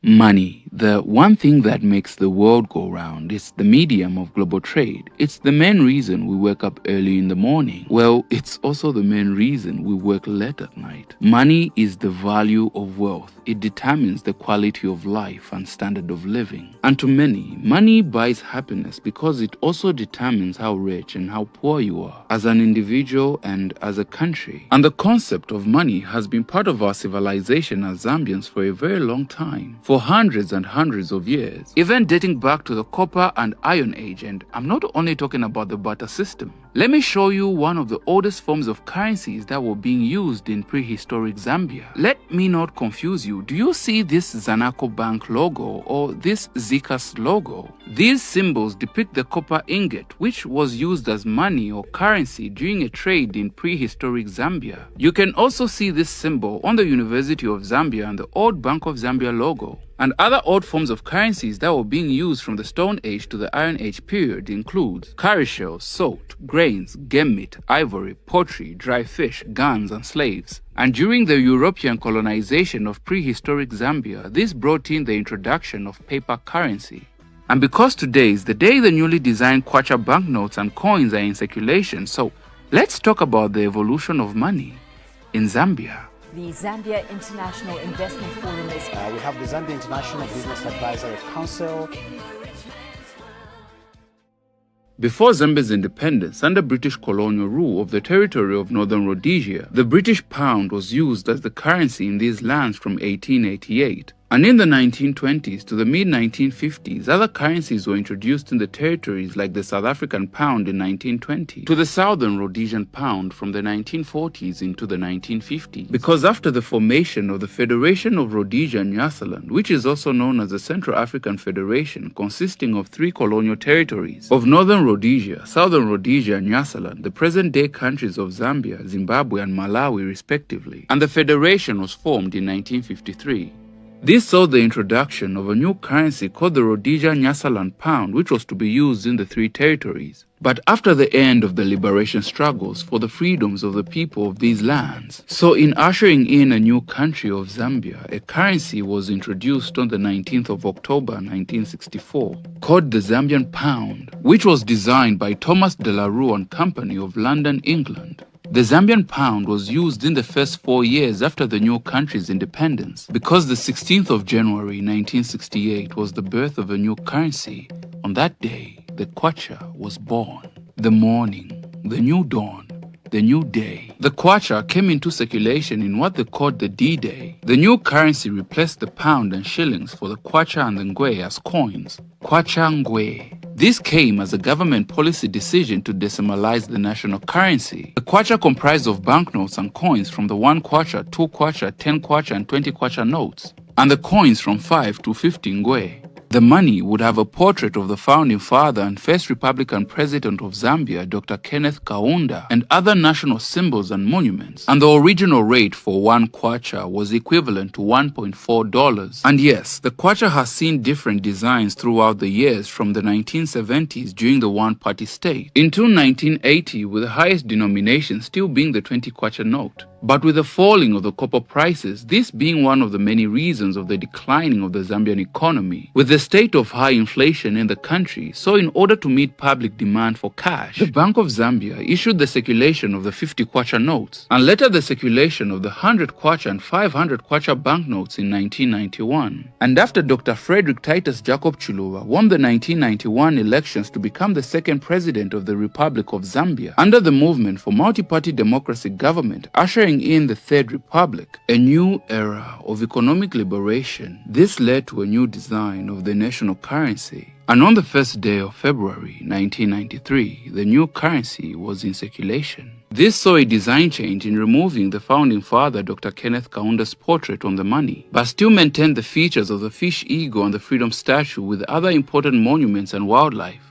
Money, the one thing that makes the world go round, is the medium of global trade. It's the main reason we wake up early in the morning. Well, it's also the main reason we work late at night. Money is the value of wealth. It determines the quality of life and standard of living. And to many, money buys happiness because it also determines how rich and how poor you are as an individual and as a country. And the concept of money has been part of our civilization as Zambians for a very long time, for hundreds and hundreds of years, even dating back to the copper and iron age. And I'm not only talking about the barter system. Let me show you one of the oldest forms of currencies that were being used in prehistoric Zambia. Let me not confuse you. Do you see this Zanaco Bank logo or this Zika's logo? These symbols depict the copper ingot, which was used as money or currency during a trade in prehistoric Zambia. You can also see this symbol on the University of Zambia and the old Bank of Zambia logo. And other old forms of currencies that were being used from the Stone Age to the Iron Age period include cowrie shells, salt, grains, game meat, ivory, pottery, dry fish, guns, and slaves. And during the European colonization of prehistoric Zambia, this brought in the introduction of paper currency. And because today is the day the newly designed Kwacha banknotes and coins are in circulation, so let's talk about the evolution of money in Zambia. The Zambia International Investment Forum is... We have the Zambia International Business Advisory Council. Before Zambia's independence, under British colonial rule of the territory of Northern Rhodesia, the British pound was used as the currency in these lands from 1888. And in the 1920s to the mid-1950s, other currencies were introduced in the territories like the South African pound in 1920 to the Southern Rhodesian pound from the 1940s into the 1950s. Because after the formation of the Federation of Rhodesia and Nyasaland, which is also known as the Central African Federation, consisting of 3 colonial territories of Northern Rhodesia, Southern Rhodesia and Nyasaland, the present-day countries of Zambia, Zimbabwe and Malawi respectively, and the Federation was formed in 1953. This saw the introduction of a new currency called the Rhodesia-Nyasaland pound, which was to be used in the 3 territories. But after the end of the liberation struggles for the freedoms of the people of these lands, so in ushering in a new country of Zambia, a currency was introduced on the 19th of October 1964, called the Zambian pound, which was designed by Thomas de la Rue and Company of London, England. The Zambian pound was used in the first 4 years after the new country's independence because the 16th of January 1968 was the birth of a new currency. On that day, the Kwacha was born. The morning, the new dawn, the new day. The Kwacha came into circulation in what they called the D-Day. The new currency replaced the pound and shillings for the Kwacha and the Ngwe as coins. Kwacha Ngwe. This came as a government policy decision to decimalize the national currency. The Kwacha comprised of banknotes and coins from the 1 Kwacha, 2 Kwacha, 10 Kwacha and 20 Kwacha notes, and the coins from 5 to 50 Ngwe. The money would have a portrait of the founding father and first Republican president of Zambia, Dr. Kenneth Kaunda, and other national symbols and monuments. And the original rate for 1 Kwacha was equivalent to $1.4. And yes, the Kwacha has seen different designs throughout the years from the 1970s during the one-party state, into 1980 with the highest denomination still being the 20 Kwacha note. But with the falling of the copper prices, this being one of the many reasons of the declining of the Zambian economy, with the state of high inflation in the country, so in order to meet public demand for cash, the Bank of Zambia issued the circulation of the 50 Kwacha notes, and later the circulation of the 100 Kwacha and 500 Kwacha banknotes in 1991. And after Dr. Frederick Titus Jacob Chiluba won the 1991 elections to become the second president of the Republic of Zambia, under the movement for multi-party democracy government, ushering in the Third Republic, a new era of economic liberation, this led to a new design of the national currency. And on the first day of February 1993, the new currency was in circulation. This saw a design change in removing the founding father Dr. Kenneth Kaunda's portrait on the money, but still maintained the features of the fish eagle and the freedom statue with other important monuments and wildlife.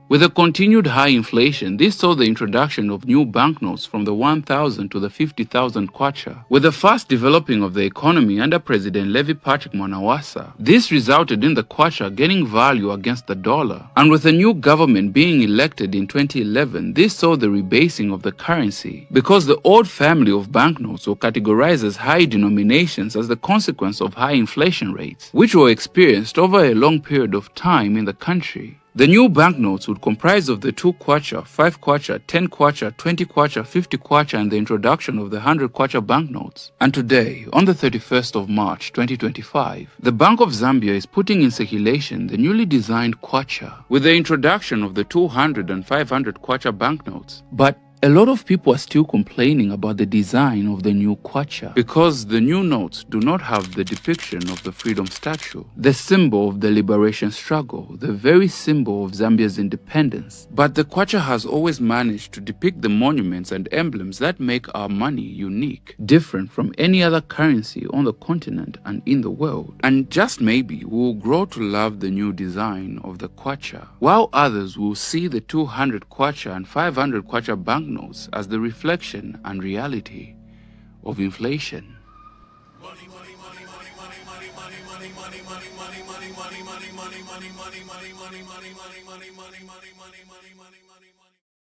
With a continued high inflation, this saw the introduction of new banknotes from the 1,000 to the 50,000 kwacha. With the fast developing of the economy under President Levi Patrick Mwanawasa, this resulted in the kwacha gaining value against the dollar. And with a new government being elected in 2011, this saw the rebasing of the currency, because the old family of banknotes were categorized as high denominations as the consequence of high inflation rates, which were experienced over a long period of time in the country. The new banknotes would comprise of the 2 kwacha, 5 kwacha, 10 kwacha, 20 kwacha, 50 kwacha, and the introduction of the 100 kwacha banknotes. And today, on the 31st of March 2025, the Bank of Zambia is putting in circulation the newly designed kwacha with the introduction of the 200 and 500 kwacha banknotes. But a lot of people are still complaining about the design of the new kwacha because the new notes do not have the depiction of the freedom statue, the symbol of the liberation struggle, the very symbol of Zambia's independence. But the kwacha has always managed to depict the monuments and emblems that make our money unique, different from any other currency on the continent and in the world. And just maybe we will grow to love the new design of the kwacha, while others will see the 200 kwacha and 500 kwacha banknotes as the reflection and reality of inflation.